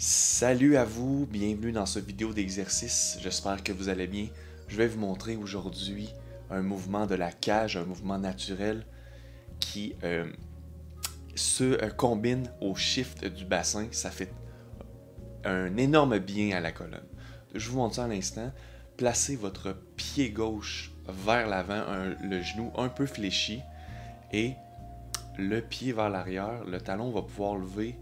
Salut à vous, bienvenue dans cette vidéo d'exercice, j'espère que vous allez bien. Je vais vous montrer aujourd'hui un mouvement de la cage, un mouvement naturel qui se combine au shift du bassin, ça fait un énorme bien à la colonne. Je vous montre ça à l'instant. Placez votre pied gauche vers l'avant, le genou un peu fléchi et le pied vers l'arrière. Le talon va pouvoir lever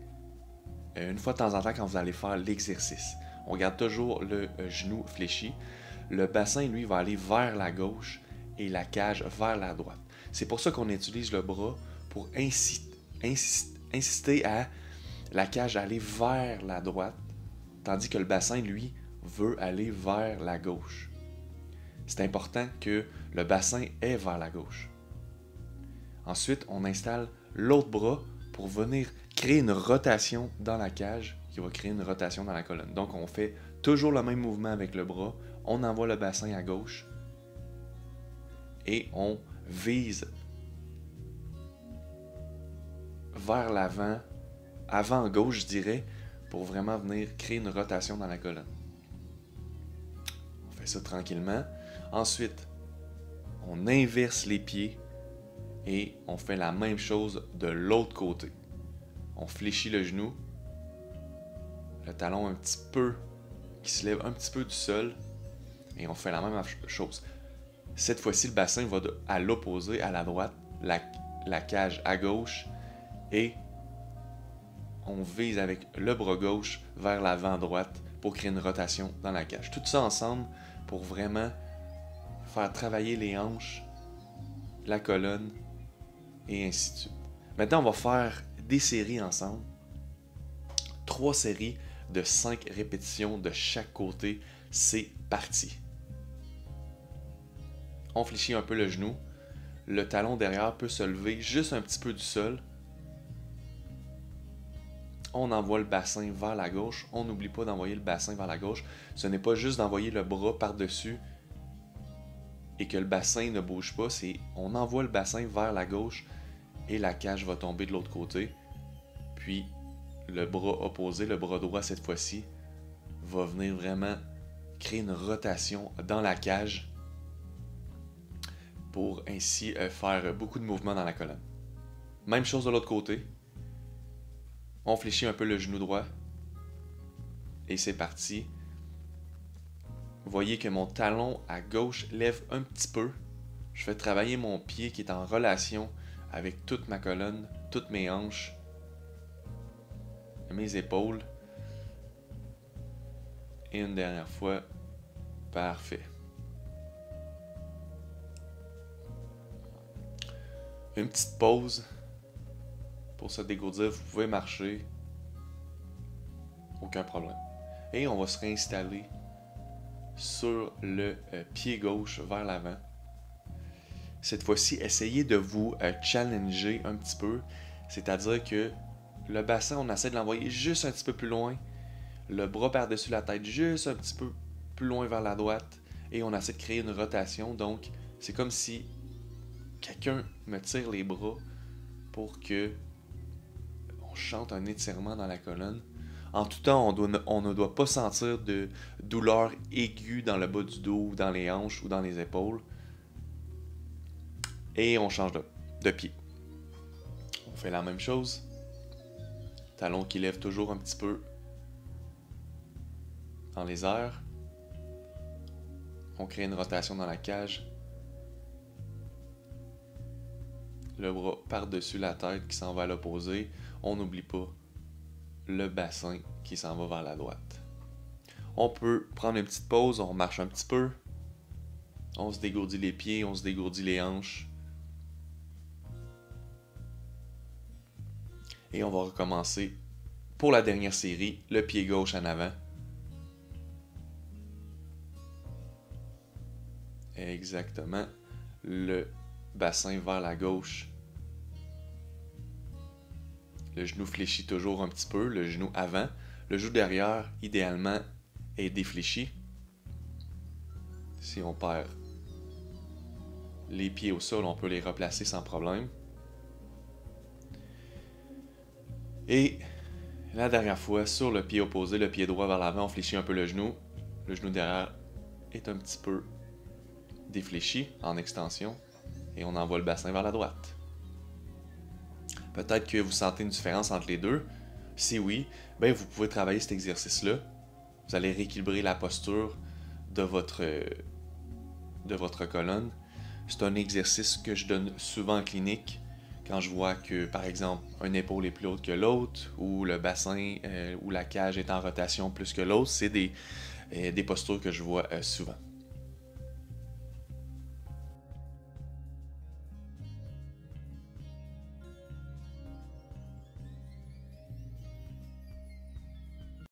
une fois de temps en temps quand vous allez faire l'exercice. On garde toujours le genou fléchi. Le bassin, lui, va aller vers la gauche et la cage vers la droite. C'est pour ça qu'on utilise le bras pour insister à la cage aller vers la droite, tandis que le bassin, lui, veut aller vers la gauche. C'est important que le bassin est vers la gauche. Ensuite, on installe l'autre bras pour venir créer une rotation dans la cage qui va créer une rotation dans la colonne. Donc, on fait toujours le même mouvement avec le bras. On envoie le bassin à gauche et on vise vers l'avant, avant gauche, je dirais, pour vraiment venir créer une rotation dans la colonne. On fait ça tranquillement. Ensuite, on inverse les pieds et on fait la même chose de l'autre côté. On fléchit le genou, le talon un petit peu, qui se lève un petit peu du sol, et on fait la même chose. Cette fois-ci, le bassin va à l'opposé, à la droite, la cage à gauche, et on vise avec le bras gauche vers l'avant droite pour créer une rotation dans la cage. Tout ça ensemble pour vraiment faire travailler les hanches, la colonne, et ainsi de suite. Maintenant, on va faire des séries ensemble. 3 séries de 5 répétitions de chaque côté. C'est parti. On fléchit un peu le genou. Le talon derrière peut se lever juste un petit peu du sol. On envoie le bassin vers la gauche. On n'oublie pas d'envoyer le bassin vers la gauche. Ce n'est pas juste d'envoyer le bras par-dessus et que le bassin ne bouge pas. C'est on envoie le bassin vers la gauche et la cage va tomber de l'autre côté. Puis le bras opposé, le bras droit cette fois-ci, va venir vraiment créer une rotation dans la cage pour ainsi faire beaucoup de mouvements dans la colonne. Même chose de l'autre côté. On fléchit un peu le genou droit. Et c'est parti. Vous voyez que mon talon à gauche lève un petit peu. Je fais travailler mon pied qui est en relation avec toute ma colonne, toutes mes hanches, mes épaules. Et une dernière fois. Parfait. Une petite pause pour se dégourdir. Vous pouvez marcher. Aucun problème. Et on va se réinstaller sur le pied gauche vers l'avant. Cette fois-ci, essayez de vous challenger un petit peu. C'est-à-dire que le bassin, on essaie de l'envoyer juste un petit peu plus loin. Le bras par-dessus la tête, juste un petit peu plus loin vers la droite. Et on essaie de créer une rotation. Donc, c'est comme si quelqu'un me tire les bras pour que on chante un étirement dans la colonne. En tout temps, on ne doit pas sentir de douleur aiguë dans le bas du dos, ou dans les hanches ou dans les épaules. Et on change de pied. On fait la même chose. Talon qui lève toujours un petit peu dans les airs. On crée une rotation dans la cage. Le bras par-dessus la tête qui s'en va à l'opposé. On n'oublie pas le bassin qui s'en va vers la droite. On peut prendre une petite pause, on marche un petit peu. On se dégourdit les pieds, on se dégourdit les hanches. Et on va recommencer pour la dernière série, le pied gauche en avant. Exactement. Le bassin vers la gauche. Le genou fléchit toujours un petit peu, le genou avant. Le genou derrière, idéalement, est défléchi. Si on perd les pieds au sol, on peut les replacer sans problème. Et La dernière fois, sur le pied opposé, le pied droit vers l'avant, on fléchit un peu le genou. Le genou derrière est un petit peu défléchi en extension et on envoie le bassin vers la droite. Peut-être que vous sentez une différence entre les deux. Si oui, ben vous pouvez travailler cet exercice-là. Vous allez rééquilibrer la posture de votre colonne. C'est un exercice que je donne souvent en clinique quand je vois que, par exemple, une épaule est plus haute que l'autre ou le bassin ou la cage est en rotation plus que l'autre. C'est des postures que je vois souvent.